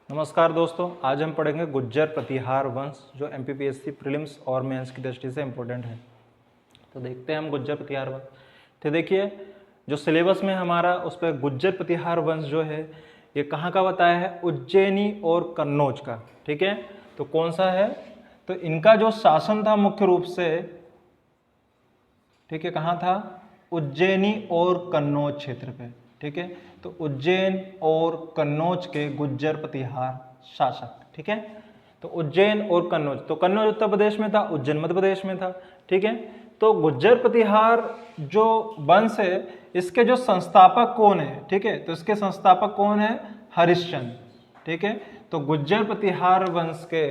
नमस्कार दोस्तों, आज हम पढ़ेंगे गुज्जर प्रतिहार वंश जो एमपीपीएससी प्रीलिम्स और मेंस की दृष्टि से इम्पोर्टेंट है। तो देखते हैं हम गुज्जर प्रतिहार वंश। तो देखिए, जो सिलेबस में हमारा उस पर गुज्जर प्रतिहार वंश जो है ये कहाँ का बताया है, उज्जैनी और कन्नौज का। ठीक है, तो कौन सा है, तो इनका जो शासन था मुख्य रूप से, ठीक है, कहाँ था, उज्जैनी और कन्नौज क्षेत्र पे। ठीक है, तो उज्जैन और कन्नौज के गुज्जर प्रतिहार शासक। ठीक है, तो उज्जैन और कन्नौज, तो कन्नौज उत्तर प्रदेश में था, उज्जैन मध्य प्रदेश में था। ठीक है, तो गुज्जर प्रतिहार जो वंश है इसके जो संस्थापक कौन है, ठीक है, तो इसके संस्थापक कौन है, हरिश्चंद्र। ठीक है, तो गुज्जर प्रतिहार वंश के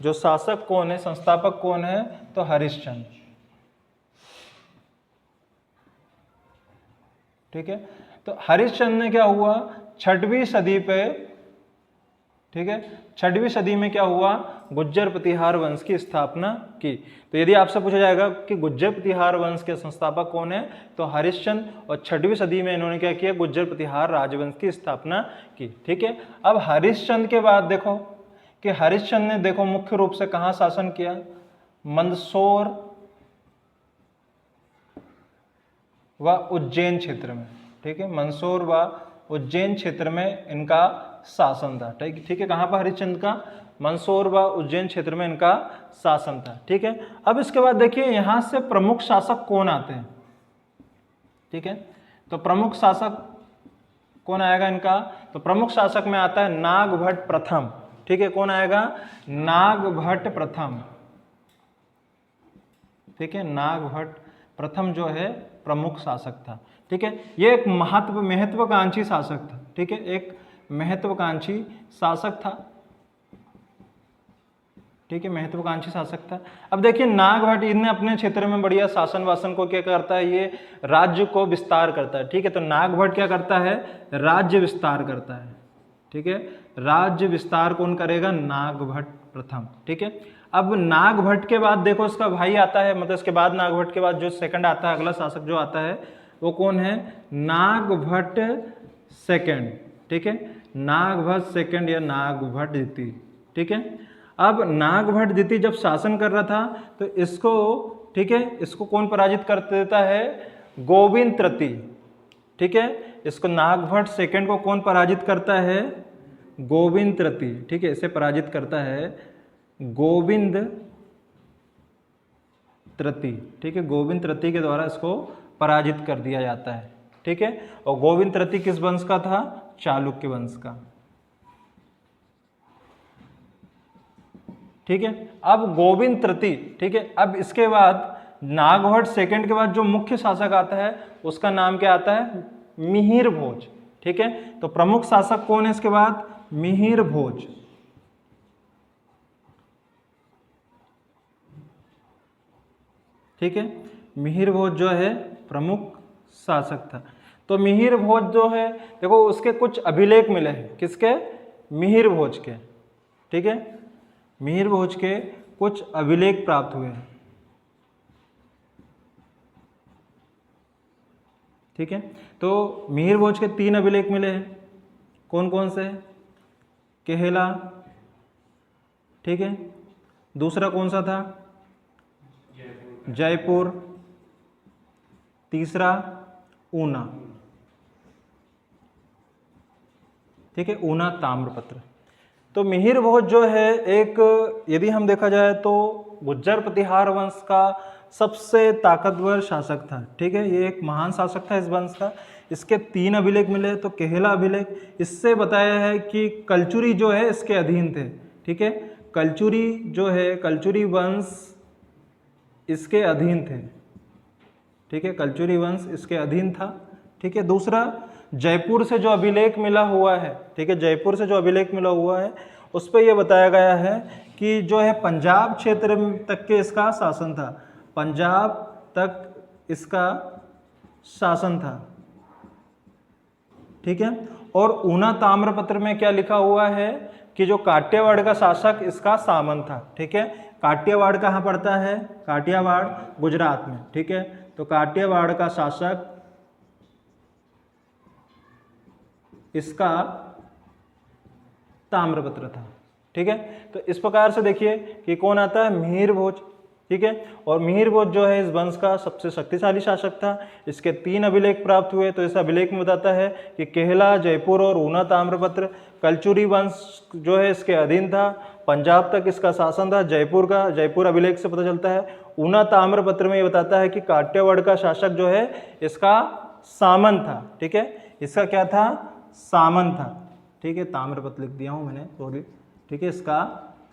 जो शासक कौन है, संस्थापक कौन है, तो हरिश्चंद्र। ठीक है, तो हरिश्चंद्र ने क्या हुआ, 6वीं सदी पे, ठीक है, 6वीं सदी में क्या हुआ, गुज्जर प्रतिहार वंश की स्थापना की। तो यदि आपसे पूछा जाएगा कि गुज्जर प्रतिहार वंश के संस्थापक कौन है, तो हरिश्चंद्र, और 6वीं सदी में इन्होंने क्या किया, गुज्जर प्रतिहार राजवंश की स्थापना की। ठीक है, अब हरिश्चंद्र के बाद देखो कि हरिश्चंद्र ने देखो मुख्य रूप से कहाँ शासन किया, मंदसौर व उज्जैन क्षेत्र में। ठीक है, मंदसौर व उज्जैन क्षेत्र में इनका शासन था। ठीक है, कहाँ पर हरिश्चंद्र का, मंदसौर व उज्जैन क्षेत्र में इनका शासन था। ठीक है, अब इसके बाद देखिए यहाँ से प्रमुख शासक कौन आते हैं। ठीक है, तो प्रमुख शासक कौन आएगा इनका, तो प्रमुख शासक में आता है नागभट्ट प्रथम। ठीक है, कौन आएगा, नागभट्ट प्रथम। ठीक है, नागभट्ट प्रथम जो है प्रमुख शासक था। ठीक है, ये एक महत्वाकांक्षी शासक था। ठीक है, एक महत्वाकांक्षी शासक था। ठीक है, महत्वाकांक्षी शासक था। अब देखिए नागभट्ट इनने अपने क्षेत्र में बढ़िया शासन वासन को क्या करता है, ये राज्य को विस्तार करता है। ठीक है, तो नागभट्ट क्या करता है, राज्य विस्तार करता है। ठीक है, राज्य विस्तार कौन करेगा, नागभट्ट प्रथम। ठीक है, अब नागभट्ट के बाद देखो इसका भाई आता है, मतलब इसके बाद नागभट्ट के बाद जो सेकंड आता है, अगला शासक जो आता है वो कौन है, नागभट्ट सेकंड। ठीक है, नागभट्ट सेकंड या नागभट्ट द्वितीय। ठीक है, अब नागभट्ट द्वितीय जब शासन कर रहा था तो इसको, ठीक है, इसको कौन पराजित कर देता है, गोविंद तृतीय। ठीक है, इसको नागभट्ट सेकंड को कौन पराजित करता है, गोविंद तृतीय। ठीक है, इसे पराजित करता है गोविंद तृतीय। ठीक है, गोविंद तृतीय के द्वारा इसको पराजित कर दिया जाता है। ठीक है, और गोविंद तृतीय किस वंश का था, चालुक्य वंश का। ठीक है, अब गोविंद तृतीय, ठीक है, अब इसके बाद नागभट्ट सेकंड के बाद जो मुख्य शासक आता है उसका नाम क्या आता है, मिहिर भोज। ठीक है, तो प्रमुख शासक कौन है इसके बाद, मिहिर भोज। ठीक है, मिहिर भोज जो है प्रमुख शासक था। तो मिहिर भोज जो है देखो उसके कुछ अभिलेख मिले हैं, किसके, मिहिर भोज के। ठीक है, मिहिर भोज के कुछ अभिलेख प्राप्त हुए हैं। ठीक है, तो मिहिर भोज के 3 अभिलेख मिले हैं, कौन कौन से, केहला, ठीक है, दूसरा कौन सा था, जयपुर, तीसरा ऊना। ठीक है, ऊना ताम्रपत्र। तो मिहिर भोज जो है एक, यदि हम देखा जाए तो गुज्जर प्रतिहार वंश का सबसे ताकतवर शासक था। ठीक है, ये एक महान शासक था इस वंश का। इसके 3 अभिलेख मिले, तो केहला अभिलेख, इससे बताया है कि कलचुरी जो है इसके अधीन थे। ठीक है, कलचुरी जो है, कलचुरी वंश इसके अधीन थे। ठीक है, कलचुरी वंश इसके अधीन था। ठीक है, दूसरा जयपुर से जो अभिलेख मिला हुआ है, ठीक है, जयपुर से जो अभिलेख मिला हुआ है उस पर यह बताया गया है कि जो है पंजाब क्षेत्र तक के इसका शासन था, पंजाब तक इसका शासन था। ठीक है, और ऊना ताम्रपत्र में क्या लिखा हुआ है कि जो काठियावाड़ का शासक इसका सामंत था। ठीक है, काठियावाड़ कहाँ पड़ता है, काठियावाड़ गुजरात में। ठीक है, तो काठियावाड़ का शासक इसका ताम्रपत्र था। ठीक है, तो इस प्रकार से देखिए कि कौन आता है, मिहिर भोज। ठीक है, और मिहिर भोज जो है इस वंश का सबसे शक्तिशाली शासक था। इसके 3 अभिलेख प्राप्त हुए। तो इस अभिलेख में बताता है कि केहला, जयपुर और ऊना ताम्रपत्र कलचुरी वंश जो है इसके अधीन था। पंजाब तक इसका शासन था। जयपुर अभिलेख से पता चलता है। ऊना ताम्रपत्र में ये बताता है कि काठियावाड़ का शासक जो है इसका सामंत था। ठीक है, इसका क्या था, सामंत था। ठीक है, ताम्रपत्र लिख दिया हूं मैंने, सॉरी। ठीक है, इसका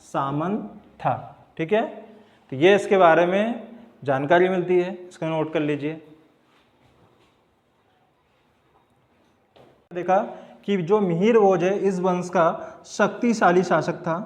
सामंत था। ठीक है, तो ये इसके बारे में जानकारी मिलती है, इसको नोट कर लीजिए। देखा कि जो मिहिर भोज है इस वंश का शक्तिशाली शासक था।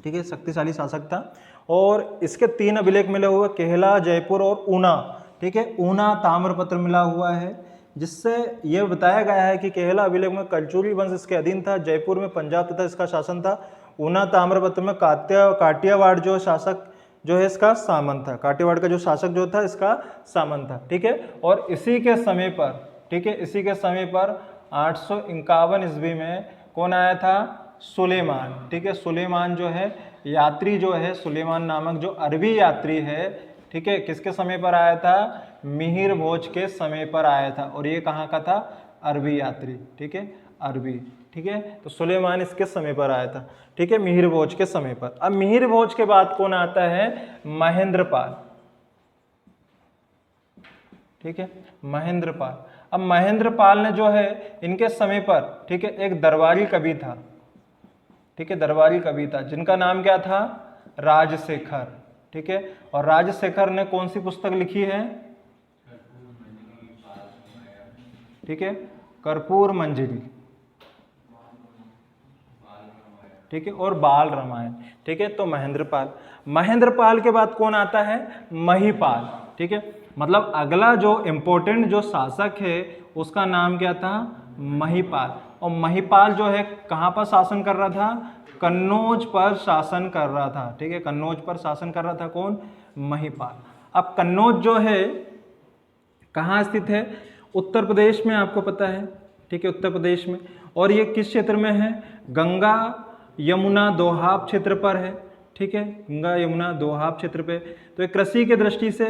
ठीक है, शक्तिशाली शासक था और इसके 3 अभिलेख मिले हुए, केहला, जयपुर और ऊना। ठीक है, ऊना ताम्रपत्र मिला हुआ है, जिससे यह बताया गया है कि केहला अभिलेख में कलचुरी वंश इसके अधीन था। जयपुर में पंजाब तथा इसका शासन था। ऊना ताम्रपत्र में काठियावाड़ जो शासक जो है इसका सामंत था। काठियावाड़ का जो शासक जो था इसका सामंत था। ठीक है, और इसी के समय पर, ठीक है, इसी के समय पर 851 ईस्वी में कौन आया था, सुलेमान। ठीक है, सुलेमान जो है यात्री जो है, सुलेमान नामक जो अरबी यात्री है, ठीक है, किसके समय पर आया था, मिहिर भोज के समय पर आया था। और ये कहाँ का था, अरबी यात्री। ठीक है, अरबी। ठीक है, तो सुलेमान इसके समय पर आया था। ठीक है, मिहिर भोज के समय पर। अब मिहिर भोज के बाद कौन आता है, महेंद्रपाल। ठीक है, महेंद्रपाल। अब महेंद्रपाल ने जो है इनके समय पर, ठीक है, एक दरबारी कवि था। ठीक है, दरबारी कवि था जिनका नाम क्या था, राजशेखर। ठीक है, और राजशेखर ने कौन सी पुस्तक लिखी है, ठीक है, कर्पूर मंजरी। ठीक है, और बाल रामायण। ठीक है, तो महेंद्रपाल के बाद कौन आता है, महिपाल। ठीक है, मतलब अगला जो इम्पोर्टेंट जो शासक है उसका नाम क्या था, महिपाल। और महिपाल जो है कहाँ पर शासन कर रहा था, कन्नौज पर शासन कर रहा था। ठीक है, कन्नौज पर शासन कर रहा था कौन, महिपाल। अब कन्नौज जो है कहाँ स्थित है, उत्तर प्रदेश में, आपको पता है। ठीक है, उत्तर प्रदेश में। और ये किस क्षेत्र में है, गंगा यमुना दोहाब क्षेत्र पर है। ठीक है, गंगा यमुना दोहाब क्षेत्र पे। तो ये कृषि के दृष्टि से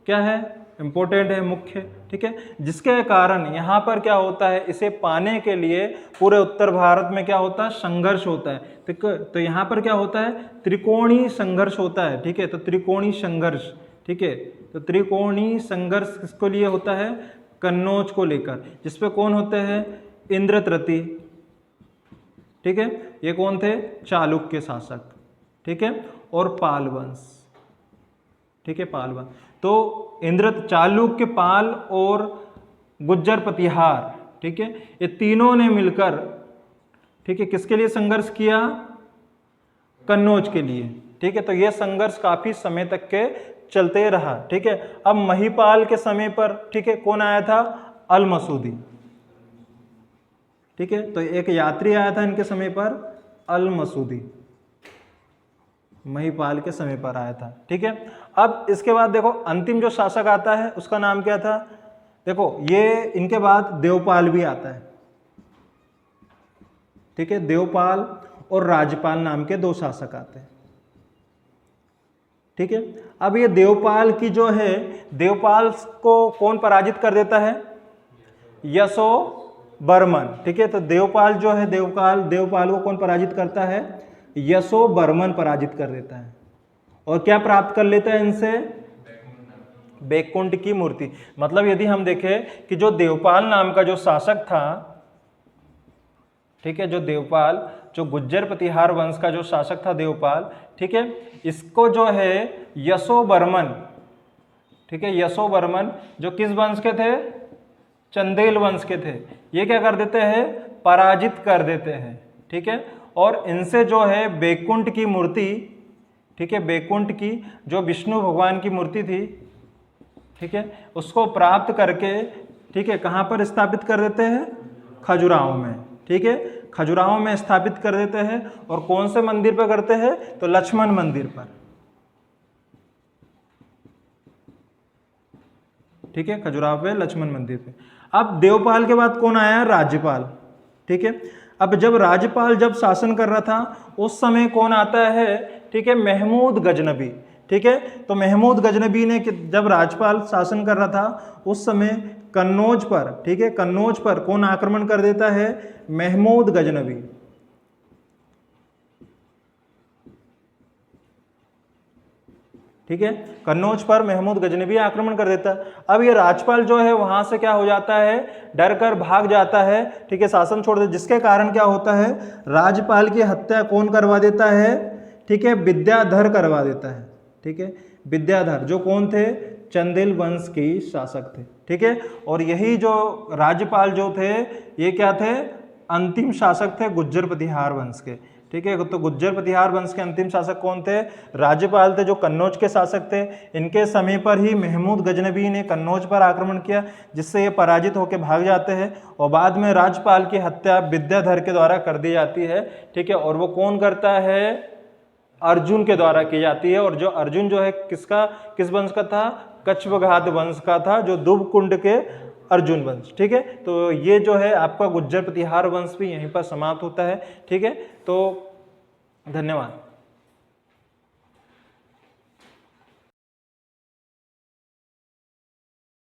क्या है, इम्पोर्टेंट है, मुख्य। ठीक है, जिसके कारण यहाँ पर क्या होता है, इसे पाने के लिए पूरे उत्तर भारत में क्या होता है, संघर्ष होता है। तो यहाँ पर क्या होता है, त्रिकोणीय संघर्ष होता है। ठीक है, तो त्रिकोणीय संघर्ष। ठीक है, तो त्रिकोणीय संघर्ष किसको लिए होता है, कन्नौज को लेकर, जिसपे कौन होते हैं, इंद्रत्रति। ठीक है, ये कौन थे, चालुक्य शासक। ठीक है, और पाल वंश। ठीक है, पाल वंश। तो चालुक्य, पाल और गुज्जर प्रतिहार, ठीक है, ये तीनों ने मिलकर, ठीक है, किसके लिए संघर्ष किया, कन्नौज के लिए। ठीक है, तो यह संघर्ष काफी समय तक के चलते रहा। ठीक है, अब महिपाल के समय पर, ठीक है, कौन आया था, अल मसूदी। ठीक है, तो एक यात्री आया था इनके समय पर, अल मसूदी, महिपाल के समय पर आया था। ठीक है, अब इसके बाद देखो अंतिम जो शासक आता है उसका नाम क्या था, देखो ये इनके बाद देवपाल भी आता है। ठीक है, देवपाल और राजपाल नाम के 2 शासक आते हैं। ठीक है, अब ये देवपाल की जो है, देवपाल को कौन पराजित कर देता है, यशो बर्मन। ठीक है, तो देवपाल जो है, देवपाल को कौन पराजित करता है, यशो बर्मन पराजित कर देता है। और क्या प्राप्त कर लेता है इनसे, बैकुंठ की मूर्ति। मतलब यदि हम देखें कि जो देवपाल नाम का जो शासक था, ठीक है, जो गुज्जर प्रतिहार वंश का जो शासक था देवपाल, ठीक है, इसको जो है यशो बर्मन, ठीक है, यशो बर्मन जो किस वंश के थे, चंदेल वंश के थे, ये क्या कर देते हैं, पराजित कर देते हैं। ठीक है, और इनसे जो है बैकुंठ की मूर्ति, ठीक है, बैकुंठ की जो विष्णु भगवान की मूर्ति थी, ठीक है, उसको प्राप्त करके, ठीक है, कहाँ पर स्थापित कर देते हैं, खजुराहो में। ठीक है, खजुराहो में स्थापित कर देते हैं। और कौन से मंदिर पर करते हैं, तो लक्ष्मण मंदिर पर। ठीक है, खजुराहो पे, लक्ष्मण मंदिर पे। अब देवपाल के बाद कौन आया, राज्यपाल। ठीक है, अब जब राज्यपाल जब शासन कर रहा था उस समय कौन आता है, ठीक है, महमूद गजनबी, ठीक है। तो महमूद गजनबी ने जब राज्यपाल शासन कर रहा था उस समय कन्नौज पर, ठीक है, कन्नौज पर कौन आक्रमण कर देता है, महमूद गजनबी, ठीक है, कन्नौज पर महमूद गजनबी आक्रमण कर देता है। अब ये राज्यपाल जो है वहां से क्या हो जाता है, डर कर भाग जाता है, ठीक है, शासन छोड़ देता, जिसके कारण क्या होता है, राज्यपाल की हत्या कौन करवा देता है, ठीक है, विद्याधर करवा देता है, ठीक है, विद्याधर जो कौन थे, चंदेल वंश के शासक थे, ठीक है। और यही जो राज्यपाल जो थे ये क्या थे, अंतिम शासक थे गुज्जर प्रतिहार वंश के, ठीक है। तो गुज्जर प्रतिहार वंश के अंतिम शासक कौन थे, राज्यपाल थे जो कन्नौज के शासक थे। इनके समय पर ही महमूद गजनबी ने कन्नौज पर आक्रमण किया, जिससे ये पराजित होकर भाग जाते हैं और बाद में राज्यपाल की हत्या विद्याधर के द्वारा कर दी जाती है, ठीक है। और वो कौन करता है, अर्जुन के द्वारा की जाती है। और जो अर्जुन जो है किस वंश का था, कछवाघात वंश का था, जो दुबकुंड के अर्जुन वंश, ठीक है। तो ये जो है आपका गुज्जर प्रतिहार वंश भी यहीं पर समाप्त होता है, ठीक है। तो धन्यवाद।